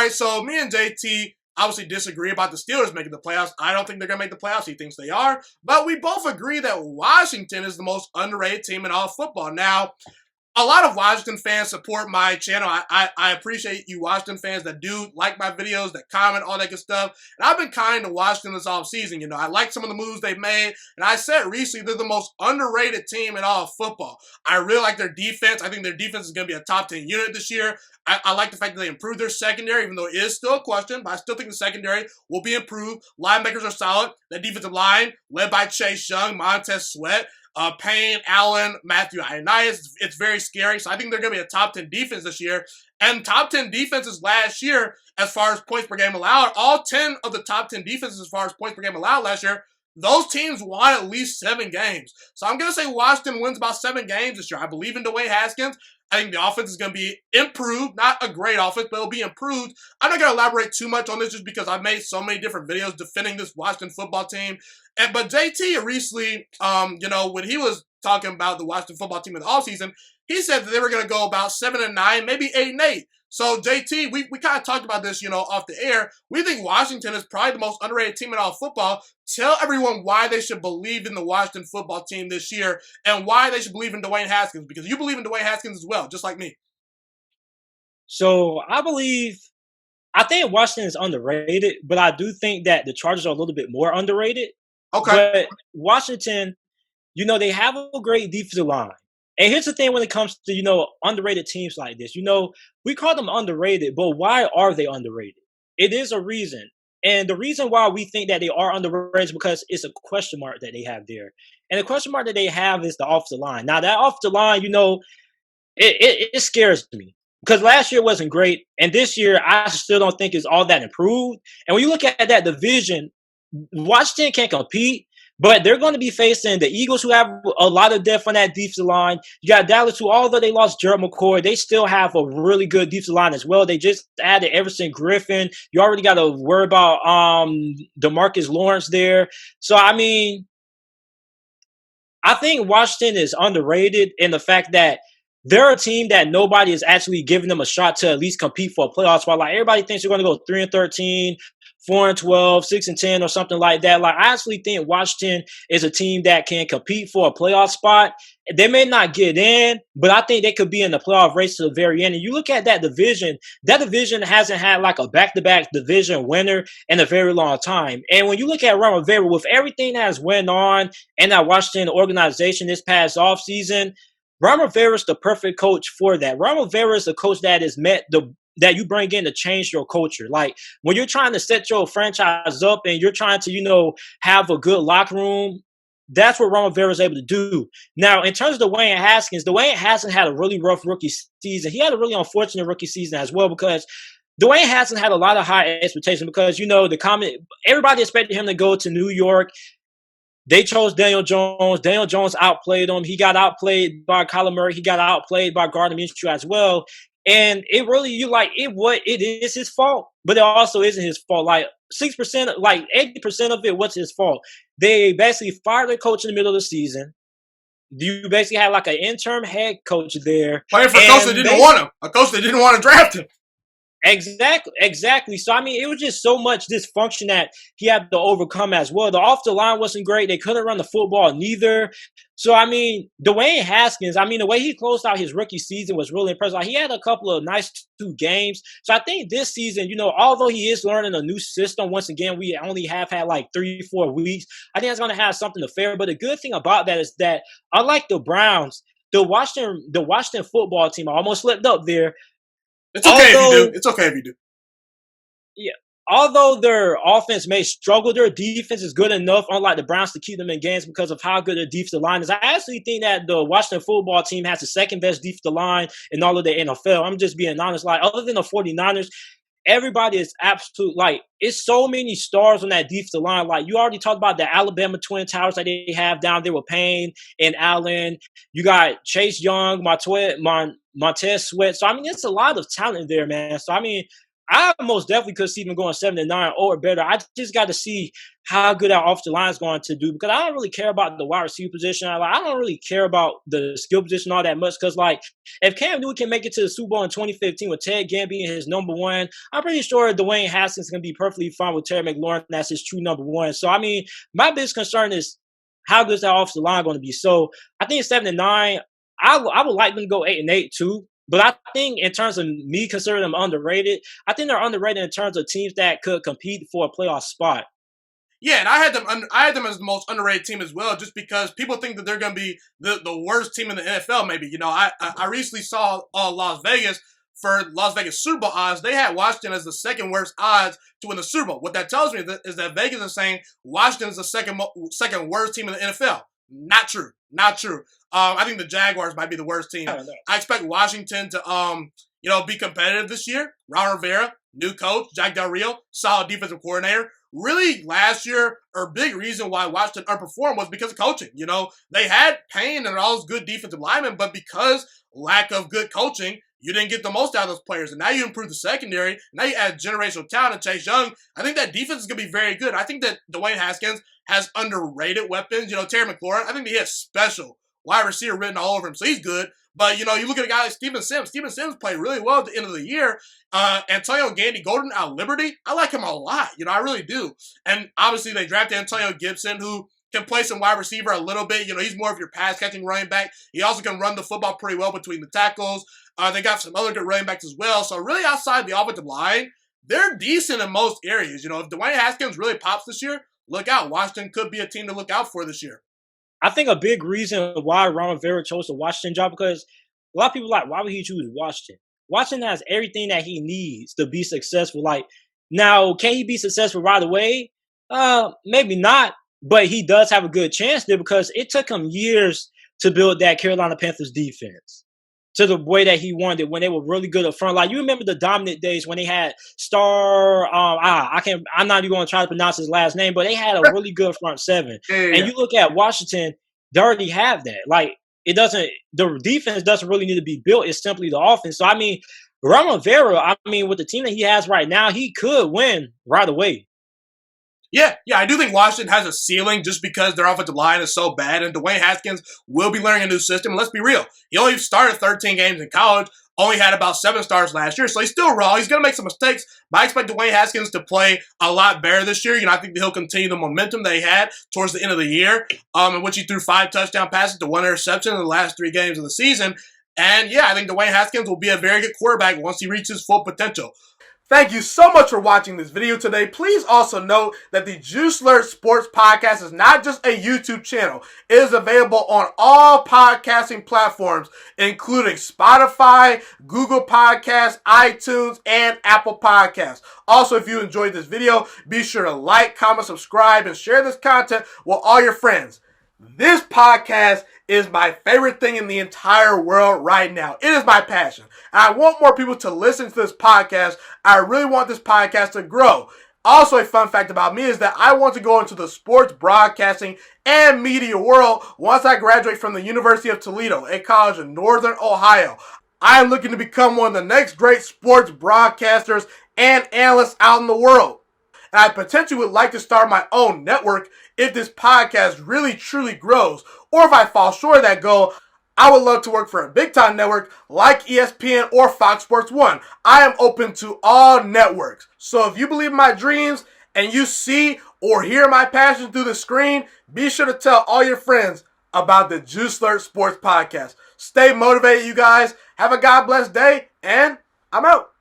right, so me and JT obviously disagree about the Steelers making the playoffs. I don't think they're going to make the playoffs. He thinks they are. But we both agree that Washington is the most underrated team in all of football. Now, a lot of Washington fans support my channel. I appreciate you Washington fans that do like my videos, that comment, all that good stuff. And I've been kind to Washington this offseason. You know, I like some of the moves they've made. And I said recently they're the most underrated team in all of football. I really like their defense. I think their defense is going to be a top 10 unit this year. I like the fact that they improved their secondary, even though it is still a question. But I still think the secondary will be improved. Linebackers are solid. The defensive line, led by Chase Young, Montez Sweat, Payne, Allen, Matthew Ioannidis, it's very scary. So I think they're going to be a top 10 defense this year. And top 10 defenses last year, as far as points per game allowed, all 10 of the top 10 defenses as far as points per game allowed last year, those teams won at least 7 games. So I'm going to say Washington wins about 7 games this year. I believe in Dwayne Haskins. I think the offense is going to be improved. Not a great offense, but it'll be improved. I'm not going to elaborate too much on this just because I've made so many different videos defending this Washington football team. But JT recently, when he was talking about the Washington football team in the offseason, he said that they were going to go about 7-9, maybe 8-8. So, JT, we kind of talked about this, off the air. We think Washington is probably the most underrated team in all football. Tell everyone why they should believe in the Washington football team this year and why they should believe in Dwayne Haskins, because you believe in Dwayne Haskins as well, just like me. So, I think Washington is underrated, but I do think that the Chargers are a little bit more underrated. Okay. But Washington, they have a great defensive line. And here's the thing when it comes to, underrated teams like this. We call them underrated, but why are they underrated? It is a reason. And the reason why we think that they are underrated is because it's a question mark that they have there. And the question mark that they have is the offensive line. Now, that offensive line, it scares me. Because last year wasn't great. And this year, I still don't think is all that improved. And when you look at that division, Washington can't compete. But they're going to be facing the Eagles, who have a lot of depth on that defensive line. You got Dallas, who, although they lost Gerald McCoy, they still have a really good defensive line as well. They just added Everson Griffin. You already got to worry about DeMarcus Lawrence there. So, I think Washington is underrated in the fact that they're a team that nobody is actually giving them a shot to at least compete for a playoff spot. Like, everybody thinks they're going to go 3-13. 4-12, 6-10, or something like that. Like, I actually think Washington is a team that can compete for a playoff spot. They may not get in, but I think they could be in the playoff race to the very end. And you look at that division hasn't had like a back-to-back division winner in a very long time. And when you look at Ron Rivera, with everything that has went on in that Washington organization this past offseason, Ron Rivera is the perfect coach for that. Ron Rivera is the coach that has met that you bring in to change your culture. Like, when you're trying to set your franchise up and you're trying to, have a good locker room, that's what Ron Rivera is able to do. Now, in terms of Dwayne Haskins had a really rough rookie season. He had a really unfortunate rookie season as well, because Dwayne Haskins had a lot of high expectations because, everybody expected him to go to New York. They chose Daniel Jones. Daniel Jones outplayed him. He got outplayed by Kyler Murray. He got outplayed by Gardner Minshew as well. And it is his fault, but it also isn't his fault. Like 6%, like 80% of it was his fault. They basically fired their coach in the middle of the season. You basically had like an interim head coach there. Playing for a coach that didn't want him. A coach that didn't want to draft him. Exactly. So, it was just so much dysfunction that he had to overcome as well. The offensive line wasn't great. They couldn't run the football neither. So, Dwayne Haskins, the way he closed out his rookie season was really impressive. Like, he had a couple of nice 2 games. So, I think this season, although he is learning a new system, once again, we only have had like 3-4 weeks. I think that's going to have something to fare. But the good thing about that is that, unlike the Browns, the Washington football team, I almost slipped up there. It's okay if you do. It's okay if you do. Yeah. Although their offense may struggle, their defense is good enough, unlike the Browns, to keep them in games because of how good their defensive line is. I actually think that the Washington football team has the second best defensive line in all of the NFL. I'm just being honest. Like, other than the 49ers, everybody is absolute, like, it's so many stars on that defensive line. Like, you already talked about the Alabama Twin Towers that they have down there with Payne and Allen. You got Chase Young, Montez Sweat. So, it's a lot of talent there, man. So, I most definitely could see them going 7-9 or better. I just got to see how good our offensive line is going to do because I don't really care about the wide receiver position. I don't really care about the skill position all that much because, like, if Cam Newton can make it to the Super Bowl in 2015 with Ted Ginn being his number one, I'm pretty sure Dwayne Haskins is going to be perfectly fine with Terry McLaurin as his true number one. So, I mean, my biggest concern is how good is that offensive line going to be? So, I think 7-9. I would like them to go 8-8 too. But I think in terms of me considering them underrated, I think they're underrated in terms of teams that could compete for a playoff spot. Yeah, and I had them as the most underrated team as well, just because people think that they're going to be the worst team in the NFL. Maybe I recently saw Las Vegas for Las Vegas Super Bowl odds. They had Washington as the second worst odds to win the Super Bowl. What that tells me is that Vegas is saying Washington is the second worst team in the NFL. Not true. Not true. I think the Jaguars might be the worst team. I expect Washington to be competitive this year. Ron Rivera, new coach, Jack Del Rio, solid defensive coordinator. Really, last year, a big reason why Washington underperformed was because of coaching. They had Payne and all those good defensive linemen, but because lack of good coaching, you didn't get the most out of those players. And now you improve the secondary. Now you add generational talent and Chase Young. I think that defense is going to be very good. I think that Dwayne Haskins has underrated weapons. Terry McLaurin, I think that he has special wide receiver written all over him, so he's good. But, you look at a guy like Steven Sims. Steven Sims played really well at the end of the year. Antonio Gandy Golden out of Liberty, I like him a lot. I really do. And obviously they drafted Antonio Gibson, who can play some wide receiver a little bit. He's more of your pass-catching running back. He also can run the football pretty well between the tackles. They got some other good running backs as well. So really outside the offensive line, they're decent in most areas. If Dwayne Haskins really pops this year, look out. Washington could be a team to look out for this year. I think a big reason why Ron Rivera chose the Washington job because a lot of people are like, why would he choose Washington? Washington has everything that he needs to be successful. Like, now, can he be successful right away? Maybe not, but he does have a good chance there because it took him years to build that Carolina Panthers defense to the way that he wanted it when they were really good up front. Like, you remember the dominant days when they had I'm not even going to try to pronounce his last name, but they had a really good front seven. Yeah. And you look at Washington, they already have that. Like, the defense doesn't really need to be built. It's simply the offense. So, I mean, Ron Rivera, with the team that he has right now, he could win right away. Yeah, I do think Washington has a ceiling just because their offensive line is so bad, and Dwayne Haskins will be learning a new system. And let's be real, he only started 13 games in college, only had about 7 starts last year, so he's still raw. He's going to make some mistakes, but I expect Dwayne Haskins to play a lot better this year. I think that he'll continue the momentum that he had towards the end of the year, in which he threw 5 touchdown passes to 1 interception in the last 3 games of the season. And yeah, I think Dwayne Haskins will be a very good quarterback once he reaches full potential. Thank you so much for watching this video today. Please also note that the Juice Alert Sports Podcast is not just a YouTube channel. It is available on all podcasting platforms, including Spotify, Google Podcasts, iTunes, and Apple Podcasts. Also, if you enjoyed this video, be sure to like, comment, subscribe, and share this content with all your friends. This podcast is my favorite thing in the entire world right now. It is my passion. And I want more people to listen to this podcast. I really want this podcast to grow. Also, a fun fact about me is that I want to go into the sports broadcasting and media world once I graduate from the University of Toledo, a college in Northern Ohio. I am looking to become one of the next great sports broadcasters and analysts out in the world. And I potentially would like to start my own network if this podcast really truly grows. Or if I fall short of that goal, I would love to work for a big-time network like ESPN or Fox Sports 1. I am open to all networks. So if you believe in my dreams and you see or hear my passion through the screen, be sure to tell all your friends about the Juice Alert Sports Podcast. Stay motivated, you guys. Have a God-blessed day, and I'm out.